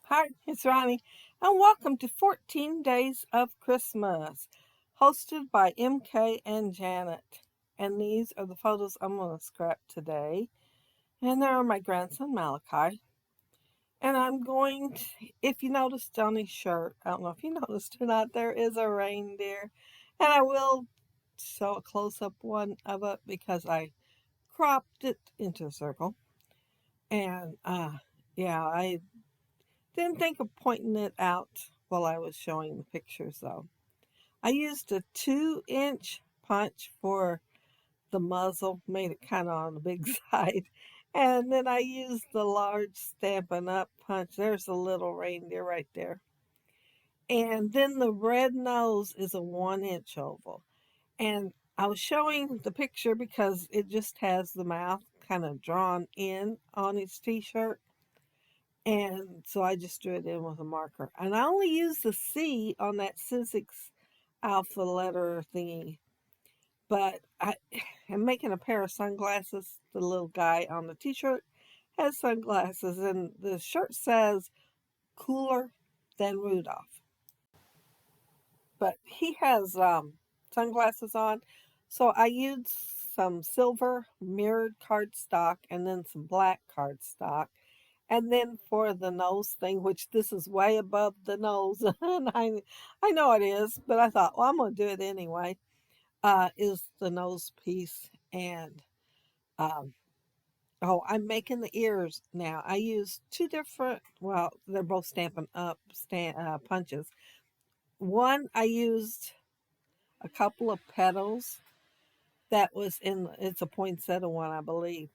Hi, it's Ronnie, and welcome to 14 Days of Christmas, hosted by MK and Janet. And these are the photos I'm going to scrap today. And there are my grandson Malachi. And I'm going to, if you noticed on his shirt, I don't know if you noticed or not, there is a reindeer. And I will show a close up one of it because I cropped it into a circle. And yeah, I didn't think of pointing it out while I was showing the pictures though. I used a 2-inch punch for the muzzle, made it kind of on the big side. And then I used the large Stampin' Up punch. There's a little reindeer right there. And then the red nose is a 1-inch oval. And I was showing the picture because it just has the mouth kind of drawn in on its t-shirt. And so I just drew it in with a marker. And I only used the C on that Sizzix alpha letter thingy. But I am making a pair of sunglasses. The little guy on the t-shirt has sunglasses. And the shirt says, cooler than Rudolph. But he has sunglasses on. So I used some silver mirrored cardstock and then some black cardstock. And then for the nose thing, which this is way above the nose, and I know it is, but I thought, well, I'm going to do it anyway, is the nose piece. And, um, oh, I'm making the ears now. I used two different, well, they're both Stampin' Up punches. One, I used a couple of petals that was it's a poinsettia one, I believe.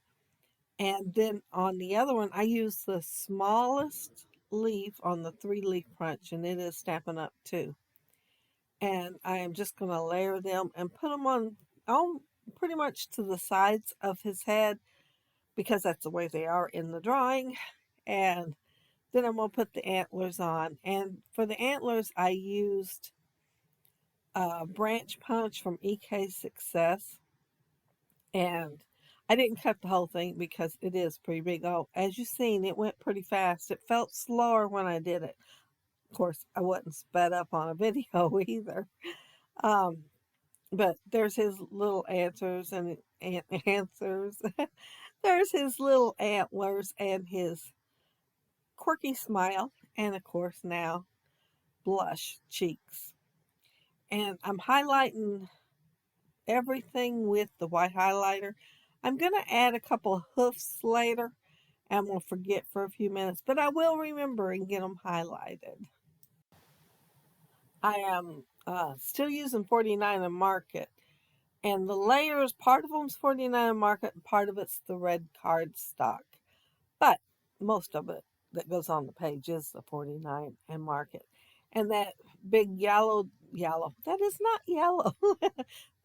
And then on the other one, I used the smallest leaf on the 3-leaf punch, and it is Stampin' Up too. And I am just going to layer them and put them on pretty much to the sides of his head because that's the way they are in the drawing. And then I'm going to put the antlers on. And for the antlers, I used a branch punch from EK Success. And I didn't cut the whole thing because it is pretty big. Oh, as you've seen, it went pretty fast. It felt slower when I did it. Of course, I wasn't sped up on a video either. Um, but there's his little answers and answers. There's his little antlers and his quirky smile, and of course now blush cheeks. And I'm highlighting everything with the white highlighter. I'm going to add a couple of hoofs later and we'll forget for a few minutes, but I will remember and get them highlighted. I am still using 49 and Market, and the layers, part of them's 49 and Market and part of it's the red cardstock, but most of it that goes on the page is the 49 and Market. And that big yellow, that is not yellow,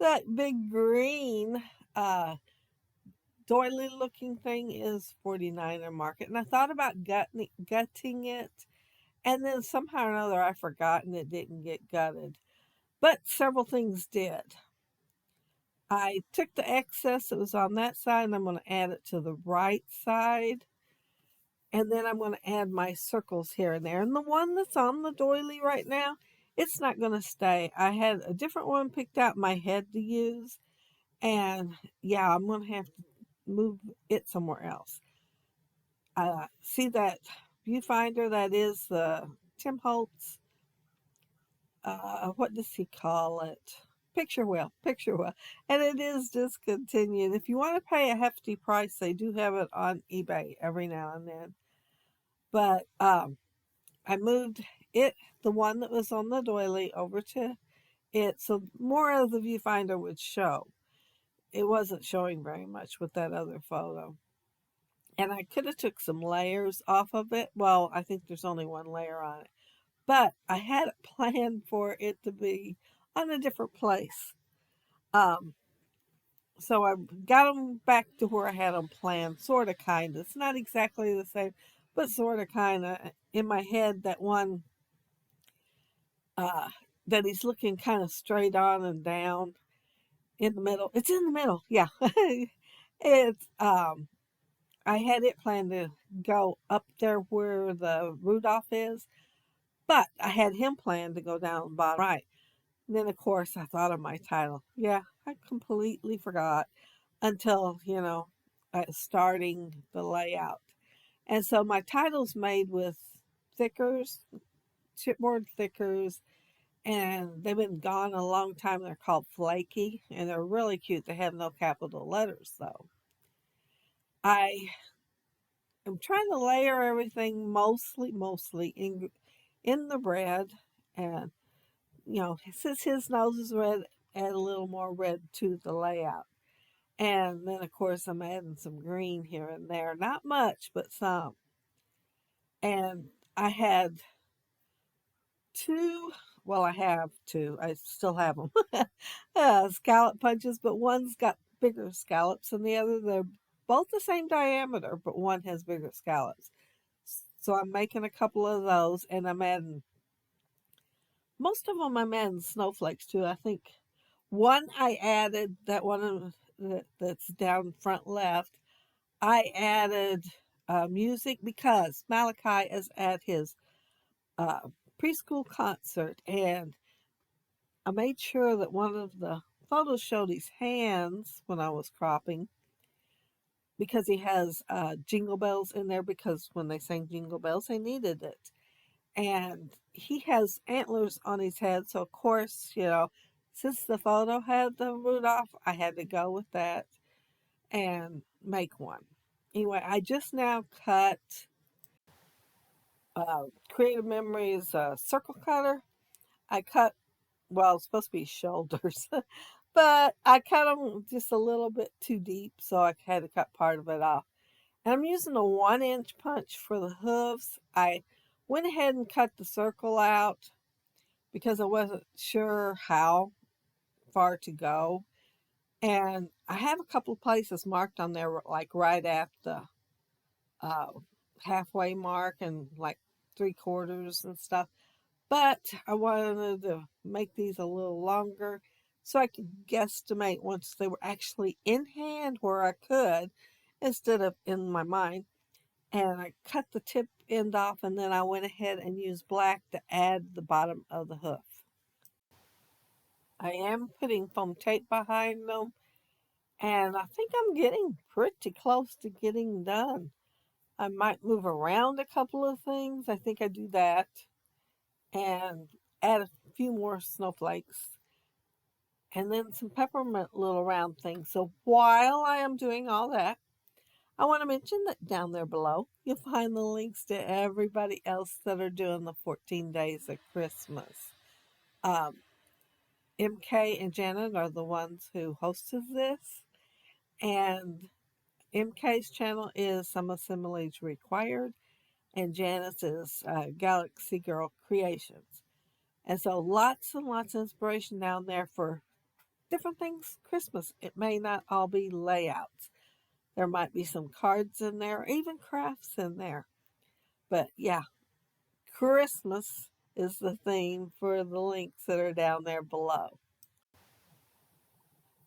that big green doily looking thing is 49er Market. And I thought about gutting it, and then somehow or another I forgot and it didn't get gutted. But several things did. I took the excess that was on that side and I'm going to add it to the right side. And then I'm going to add my circles here and there. And the one that's on the doily right now, it's not going to stay. I had a different one picked out in my head to use. And yeah, I'm going to have to move it somewhere else. See that viewfinder? That is the Tim Holtz, what does he call it? Picture wheel. And it is discontinued. If you want to pay a hefty price, they do have it on eBay every now and then. But I moved it, the one that was on the doily, over to it so more of the viewfinder would show. It wasn't showing very much with that other photo. And I could have took some layers off of it. Well, I think there's only one layer on it. But I had it planned for it to be on a different place. Um, so I got them back to where I had them planned, sort of, kind of. It's not exactly the same, but sort of, kind of. In my head, that one uh, that he's looking kind of straight on and down in the middle. It's in the middle, yeah. It's I had it planned to go up there where the Rudolph is, but I had him planned to go down the bottom right. And then, of course, I thought of my title. Yeah, I completely forgot until, starting the layout. And so my title's made with thickers, chipboard thickers, and they've been gone a long time. They're called Flaky, and they're really cute. They have no capital letters, though. I am trying to layer everything mostly in the red, and since his nose is red, add a little more red to the layout. And then, of course, I'm adding some green here and there. Not much, but some. And I had two, well, I have two. I still have them. Scallop punches, but one's got bigger scallops than the other. They're both the same diameter, but one has bigger scallops. So I'm making a couple of those, and I'm adding most of them. I'm adding snowflakes too. I think one I added that one that's down front left. I added music because Malachi is at his uh, preschool concert, and I made sure that one of the photos showed his hands when I was cropping because he has jingle bells in there because when they sang jingle bells, they needed it. And he has antlers on his head. So, of course, since the photo had the Rudolph, I had to go with that and make one. Anyway, I just now cut Creative Memories circle cutter. I cut, well, it's supposed to be shoulders, but I cut them just a little bit too deep, so I had to cut part of it off. And I'm using a 1-inch punch for the hooves. I went ahead and cut the circle out because I wasn't sure how far to go. And I have a couple of places marked on there, like right at the uh, halfway mark and like 3/4 and stuff. But I wanted to make these a little longer so I could guesstimate once they were actually in hand where I could instead of in my mind. And I cut the tip end off, and then I went ahead and used black to add the bottom of the hoof. I am putting foam tape behind them, and I think I'm getting pretty close to getting done. I might move around a couple of things. I think I do that and add a few more snowflakes and then some peppermint little round things. So while I am doing all that, I want to mention that down there below, you'll find the links to everybody else that are doing the 14 days of Christmas. Um, MK and Janet are the ones who hosted this, and MK's channel is Some Assemblage Required, and Janet's is Galaxy Girl Creations. And so lots and lots of inspiration down there for different things Christmas. It may not all be layouts. There might be some cards in there, even crafts in there. But yeah, Christmas is the theme for the links that are down there below.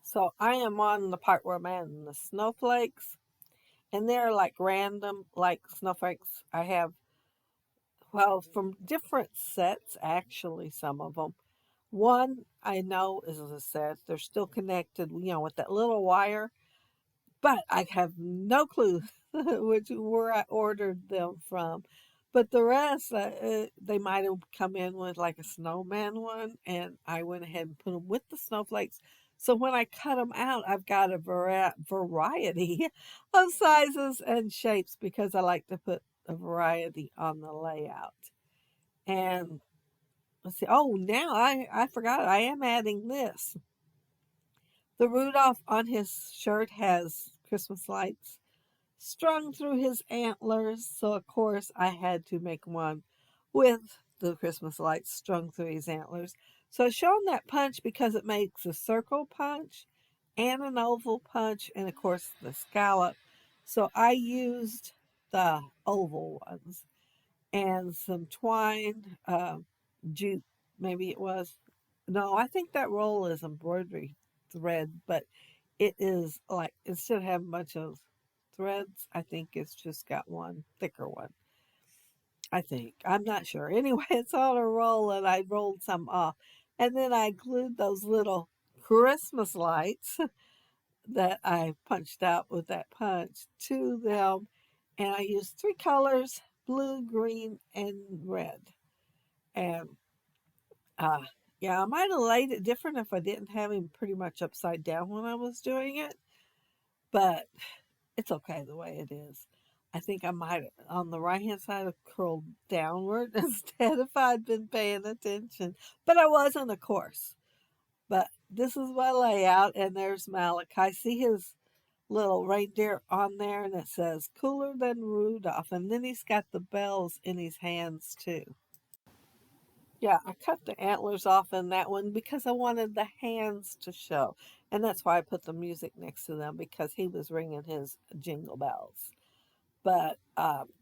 So I am on the part where I'm adding the snowflakes, and they're like random, like snowflakes. I have, well, from different sets, actually, some of them. One I know is a set. They're still connected, with that little wire, but I have no clue where I ordered them from. But the rest, they might have come in with like a snowman one, and I went ahead and put them with the snowflakes. So when I cut them out, I've got a variety of sizes and shapes because I like to put a variety on the layout. And let's see. Oh, now I forgot. I am adding this. The Rudolph on his shirt has Christmas lights strung through his antlers, so of course I had to make one with the Christmas lights strung through his antlers. So I showed that punch because it makes a circle punch and an oval punch, and of course the scallop. So I used the oval ones and some twine, jute, maybe it was. No, I think that roll is embroidery thread, but it is like, instead of having a bunch of threads. I think it's just got one thicker one. I think. I'm not sure. Anyway, it's on a roll and I rolled some off. And then I glued those little Christmas lights that I punched out with that punch to them. And I used three colors: blue, green, and red. And uh, yeah, I might have laid it different if I didn't have him pretty much upside down when I was doing it. But it's okay the way it is. I think I might have, on the right hand side, have curled downward instead if I'd been paying attention. But I wasn't, of course. But this is my layout, and there's Malachi. See his little reindeer on there, and it says cooler than Rudolph. And then he's got the bells in his hands, too. Yeah, I cut the antlers off in that one because I wanted the hands to show. And that's why I put the music next to them, because he was ringing his jingle bells. But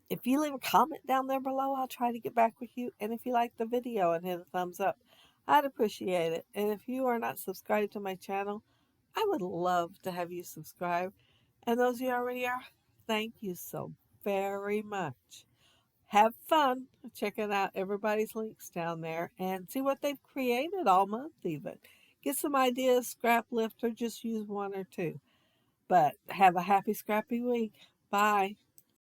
if you leave a comment down there below, I'll try to get back with you. And if you like the video and hit a thumbs up, I'd appreciate it. And if you are not subscribed to my channel, I would love to have you subscribe. And those of you already are, thank you so very much. Have fun checking out everybody's links down there and see what they've created all month even. Get some ideas, scrap lift, or just use one or two. But have a happy scrappy week. Bye.